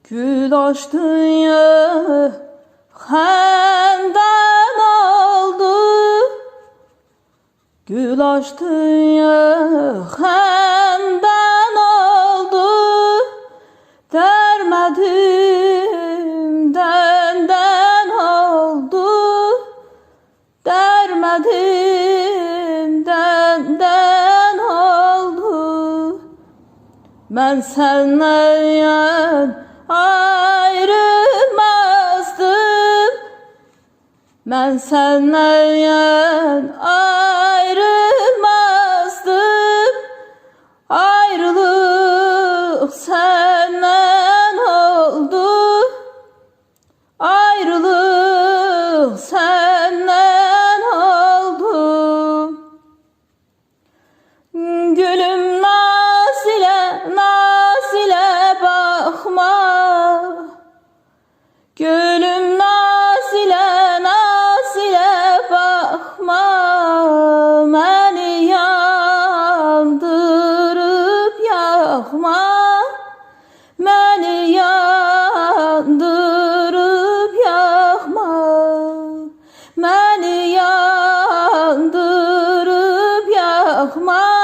Gül açtın ya xəndən oldu. Gül açtın ya xəndən oldu. Dərmədim dəndən oldu. Dərmədim dəndən oldu. Mən səndən ayrılmazdım. Mən səndən ayrılmazdım. Ayrılıq səndən oldu. Ayrılıq səndən oldu. Gülüm Nasilə, Nasilə baxma. Gülüm Nasilə, Nasilə baxma. Məni yandırıb yaxma. Məni yandırıb yaxma. Məni yandırıb yaxma.